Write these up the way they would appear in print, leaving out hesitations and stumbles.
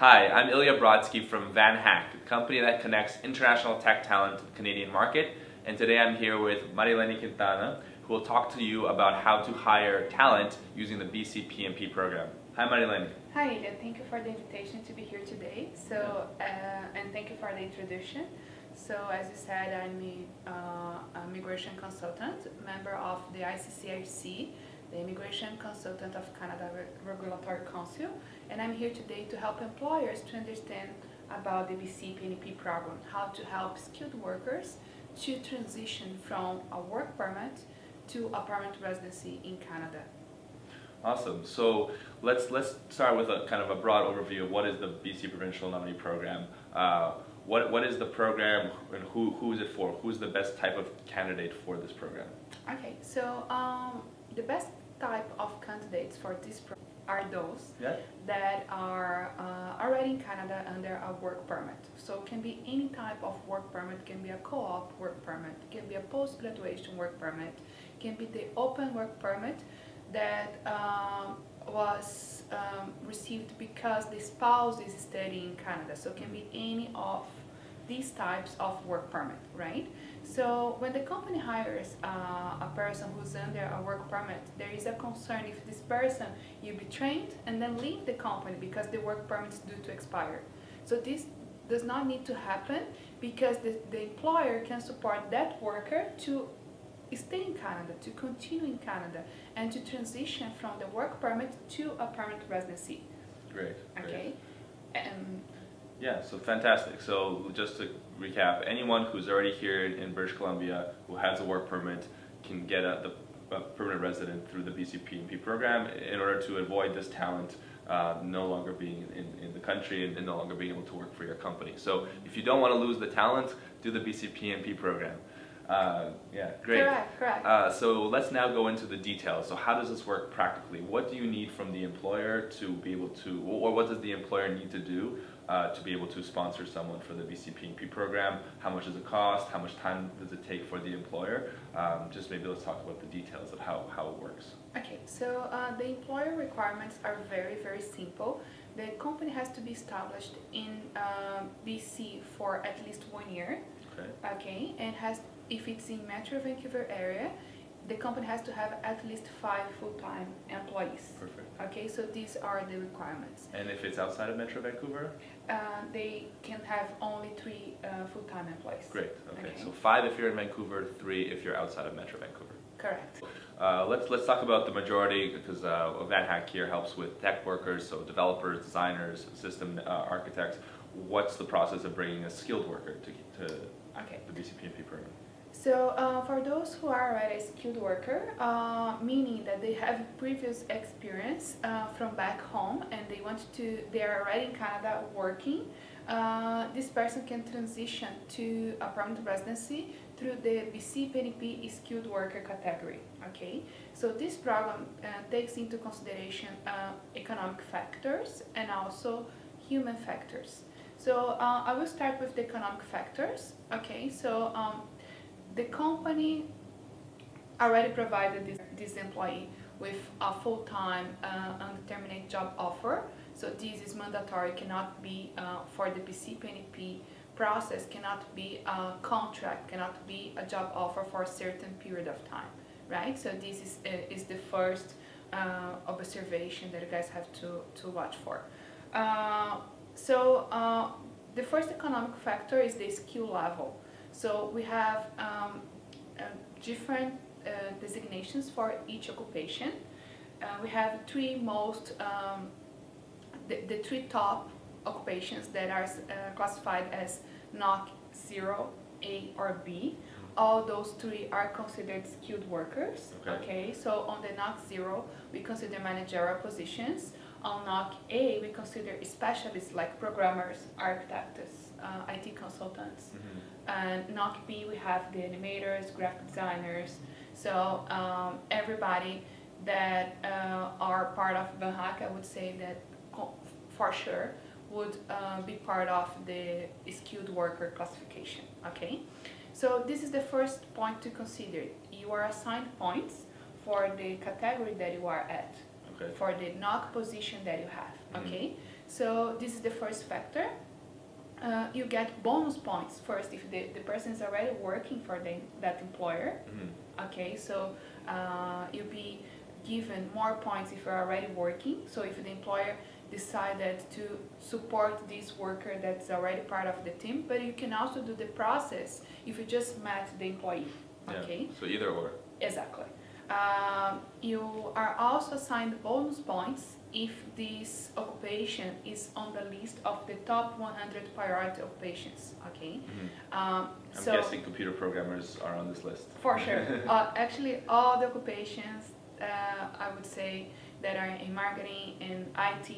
Hi, I'm Ilya Brodsky from VanHack, a company that connects international tech talent to the Canadian market. And today I'm here with Marilene Quintana, who will talk to you about how to hire talent using the BC PMP program. Hi, Marilene. Hi, Ilya. Thank you for the invitation to be here today. And thank you for the introduction. So, as you said, I'm a migration consultant, member of the ICCIC, the Immigration Consultant of Canada Regulatory Council, and I'm here today to help employers to understand about the BC PNP program, how to help skilled workers to transition from a work permit to a permanent residency in Canada. Awesome. So let's start with a kind of a broad overview of what is the BC Provincial Nominee Program. What is the program and who is it for? Who's the best type of candidate for this program? Okay, so the best type of candidates for this program are those that are already in Canada under a work permit. So it can be any type of work permit, can be a co-op work permit, can be a post-graduation work permit, can be the open work permit that was received because the spouse is studying in Canada. So it can be any of these types of work permit, right? So when the company hires a person who's under a work permit, there is a concern if this person will be trained and then leave the company because the work permit is due to expire. So this does not need to happen because the employer can support that worker to stay in Canada, to continue in Canada, and to transition from the work permit to a permanent residency. Great. Okay. Yeah, so fantastic. So just to recap, anyone who's already here in British Columbia who has a work permit can get a permanent resident through the BC PNP program in order to avoid this talent no longer being in the country and no longer being able to work for your company. So if you don't want to lose the talent, do the BC PNP program. Yeah, great. Correct. So let's now go into the details. So how does this work practically? What do you need from the employer to be able to, or what does the employer need to do to be able to sponsor someone for the BC PNP program? How much does it cost? How much time does it take for the employer? Just maybe let's talk about the details of how it works. Okay, so the employer requirements are very, very simple. The company has to be established in BC for at least 1 year. Okay, and if it's in Metro Vancouver area, the company has to have at least 5 full-time employees. Perfect. Okay, so these are the requirements. And if it's outside of Metro Vancouver? They can have only 3 full-time employees. Great. Okay, so 5 if you're in Vancouver, 3 if you're outside of Metro Vancouver. Correct. Let's talk about the majority, because VanHack here helps with tech workers, so developers, designers, system architects. What's the process of bringing a skilled worker to the BC PNP program? So for those who are already a skilled worker, meaning that they have previous experience from back home and they are already in Canada working, this person can transition to a permanent residency through the BC PNP skilled worker category. Okay, so this program takes into consideration economic factors and also human factors. So I will start with the economic factors. Okay, so the company already provided this employee with a full-time undetermined job offer. So this is mandatory, cannot be for the BC PNP process, cannot be a contract, cannot be a job offer for a certain period of time, right? So this is the first observation that you guys have to watch for. The first economic factor is the skill level. So we have different designations for each occupation. We have the 3 top occupations that are classified as NOC 0, A, or B. All those 3 are considered skilled workers. Okay, so on the NOC 0, we consider managerial positions. On NOC A, we consider specialists like programmers, architects, IT consultants. And NOC B, we have the animators, graphic designers. So everybody that are part of VanHack, I would say that for sure would be part of the skilled worker classification. Okay, so this is the first point to consider. You are assigned points for the category that you are at, for the NOC position that you have. Okay, So this is the first factor. You get bonus points first if the person is already working for that employer. Okay, so you'll be given more points if you're already working. So if the employer decided to support this worker that's already part of the team, but you can also do the process if you just met the employee. Okay. So either or. Exactly. You are also assigned bonus points if this occupation is on the list of the top 100 priority occupations. Okay. I'm guessing computer programmers are on this list. For sure. Actually, all the occupations, I would say, that are in marketing, in IT,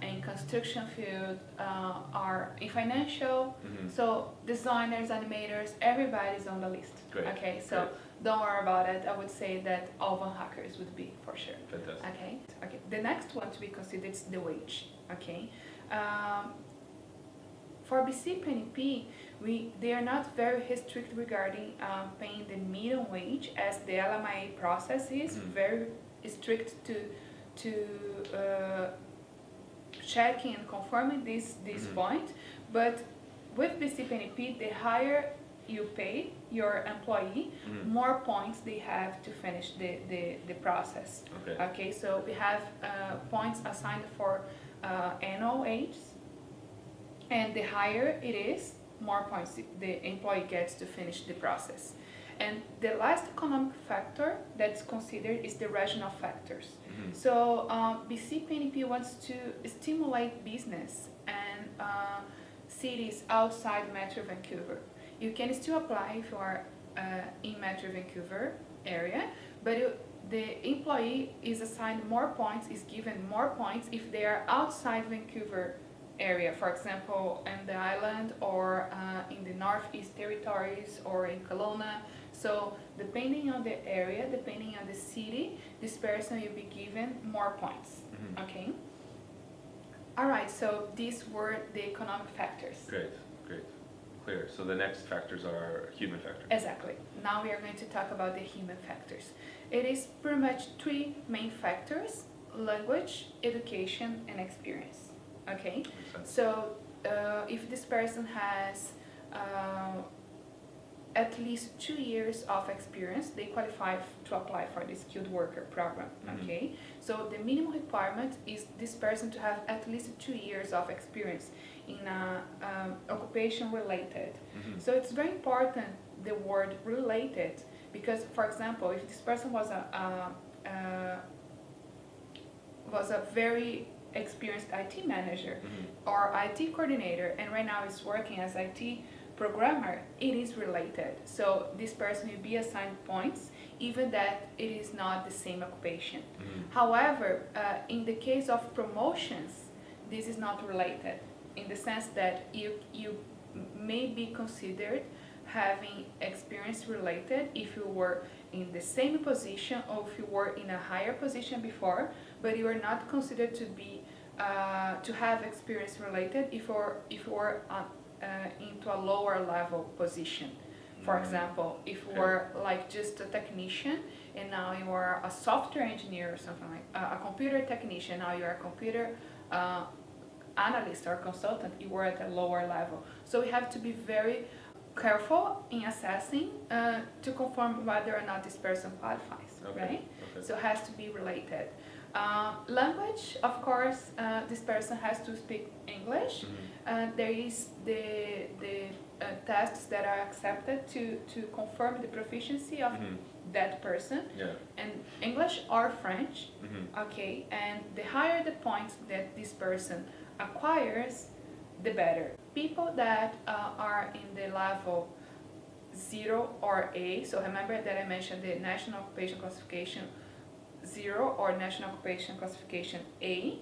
in construction field, are in financial. So designers, animators, everybody's on the list. Great. Okay, so don't worry about it. I would say that all VanHackers would be for sure. Fantastic. Okay. Okay. The next one to be considered is the wage. Okay. For BC PNP, they are not very strict regarding paying the minimum wage, as the LMIA process is very strict to checking and confirming this point. But with BC PNP, the higher you pay your employee, more points they have to finish the process. Okay, so we have points assigned for annual wages, and the higher it is, more points the employee gets to finish the process. And the last economic factor that's considered is the regional factors. So BC PNP wants to stimulate business and cities outside Metro Vancouver. You can still apply if you are in Metro Vancouver area, but the employee is assigned more points, is given more points if they are outside Vancouver area, for example, in the island or in the Northeast Territories or in Kelowna. So depending on the area, depending on the city, this person will be given more points. Okay. All right. So these were the economic factors. Great. Clear. So the next factors are human factors. Exactly. Now we are going to talk about the human factors. It is pretty much three main factors: language, education, and experience. Okay. So if this person has at least 2 years of experience, they qualify to apply for the skilled worker program. Okay. So the minimum requirement is this person to have at least 2 years of experience in occupation related. So it's very important, the word related, because, for example, if this person was a very experienced IT manager or IT coordinator, and right now is working as IT programmer, it is related. So this person will be assigned points, even that it is not the same occupation. However, in the case of promotions, this is not related, in the sense that you may be considered having experience related if you were in the same position or if you were in a higher position before, but you are not considered to be to have experience related if you were into a lower level position. For example, if you were like just a technician and now you are a software engineer or something like a computer technician, now you are a computer analyst or consultant, you were at a lower level. So we have to be very careful in assessing to confirm whether or not this person qualifies, right? So it has to be related. Language, of course, this person has to speak English. There is the tests that are accepted to confirm the proficiency of that person, and English or French. Okay, and the higher the points that this person acquires, the better. People that are in the level 0 or A, so remember that I mentioned the National Occupation Classification 0 or National Occupation Classification A,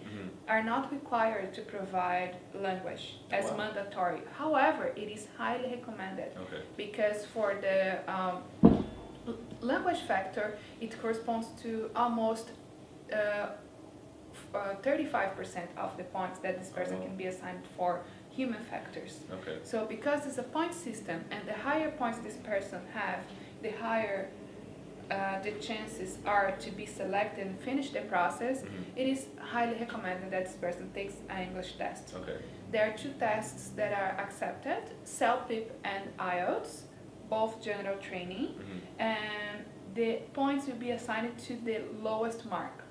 are not required to provide language as mandatory. However, it is highly recommended because for the language factor, it corresponds to almost 35% of the points that this person can be assigned for human factors. So because it's a point system, and the higher points this person have, the higher the chances are to be selected and finish the process, it is highly recommended that this person takes an English test. Okay. There are two tests that are accepted, CELPIP and IELTS, both general training, and the points will be assigned to the lowest mark.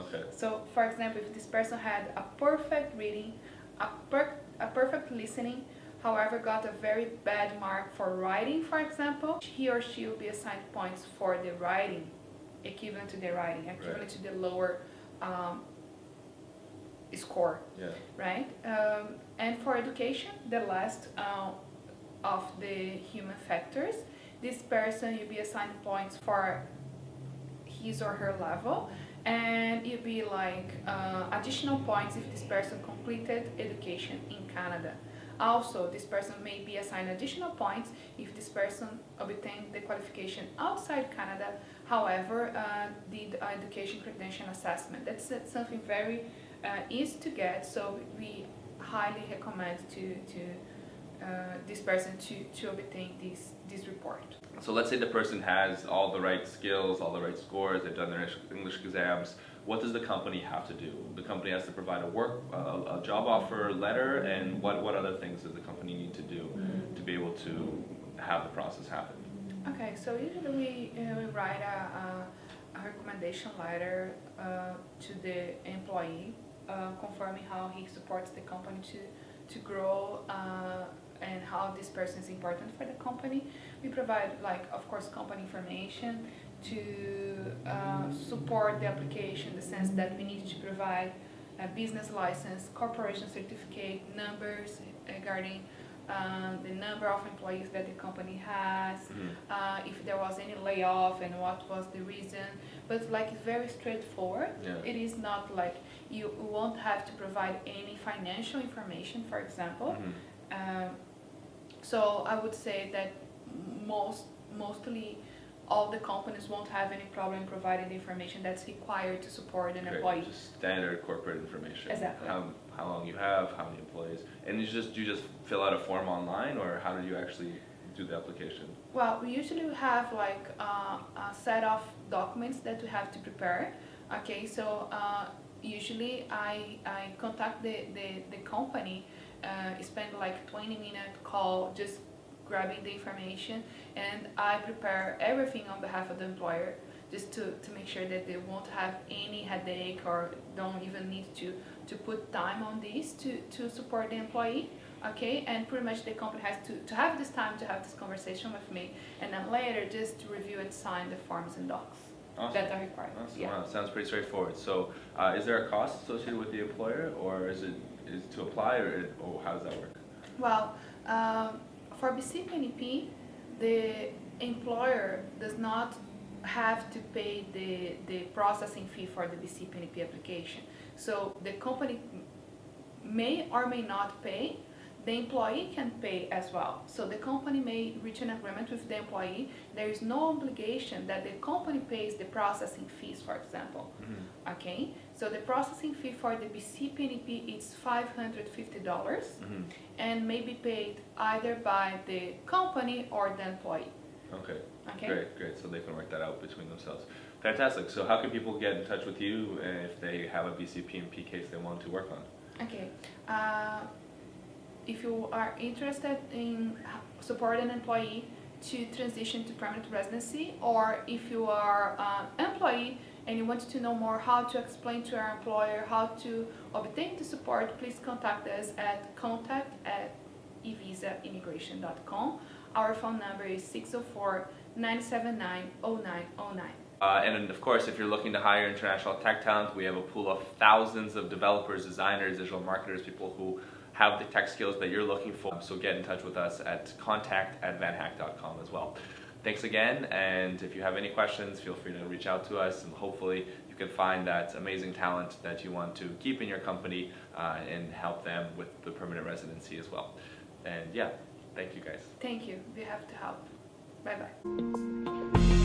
Okay. So, for example, if this person had a perfect reading, a perfect listening, however got a very bad mark for writing, for example, he or she will be assigned points for the writing, equivalent to the writing, equivalent to the lower score, right? And for education, the last of the human factors, this person will be assigned points for his or her level, and it'll be like additional points if this person completed education in Canada. Also, this person may be assigned additional points if this person obtained the qualification outside Canada, however, did education credential assessment. That's something very easy to get, so we highly recommend to this person to obtain this report. So let's say the person has all the right skills, all the right scores, they've done their English exams. What does the company have to do? The company has to provide a job offer letter, and what other things does the company need to do to be able to have the process happen? Okay, so usually we write a recommendation letter to the employee confirming how he supports the company to grow and how this person is important for the company. We provide, like, of course, company information to support the application in the sense that we need to provide a business license, corporation certificate, numbers regarding the number of employees that the company has, if there was any layoff and what was the reason. But like, it's very straightforward. It is not like you won't have to provide any financial information, for example. So I would say that mostly all the companies won't have any problem providing the information that's required to support an employee. Just standard corporate information. Exactly. How long you have, how many employees, and you just fill out a form online, or how do you actually do the application? Well, we usually have like a set of documents that we have to prepare. Okay, so usually I contact the company, spend like 20-minute call just grabbing the information, and I prepare everything on behalf of the employer just to make sure that they won't have any headache or don't even need to put time on this to support the employee. Okay, and pretty much the company has to have this time to have this conversation with me, and then later just to review and sign the forms and docs that are required. Awesome. Wow, sounds pretty straightforward. So is there a cost associated with the employer, or is it to apply, or how does that work? Well, for BC PNP, the employer does not have to pay the processing fee for the BC PNP application. So the company may or may not pay. The employee can pay as well. So the company may reach an agreement with the employee. There is no obligation that the company pays the processing fees, for example. Okay, so the processing fee for the BC PNP is $550 and may be paid either by the company or the employee. Okay. Great. So they can work that out between themselves. Fantastic. So how can people get in touch with you if they have a BC PNP case they want to work on? Okay. If you are interested in supporting an employee to transition to permanent residency, or if you are an employee and you want to know more how to explain to our employer how to obtain the support, please contact us at contact@evisaimmigration.com. Our phone number is 604-979-0909. And of course, if you're looking to hire international tech talent, we have a pool of thousands of developers, designers, digital marketers, people who have the tech skills that you're looking for. So get in touch with us at contact@vanhack.com as well. Thanks again, and if you have any questions, feel free to reach out to us, and hopefully you can find that amazing talent that you want to keep in your company and help them with the permanent residency as well. And yeah, thank you guys. Thank you. We have to help. Bye-bye.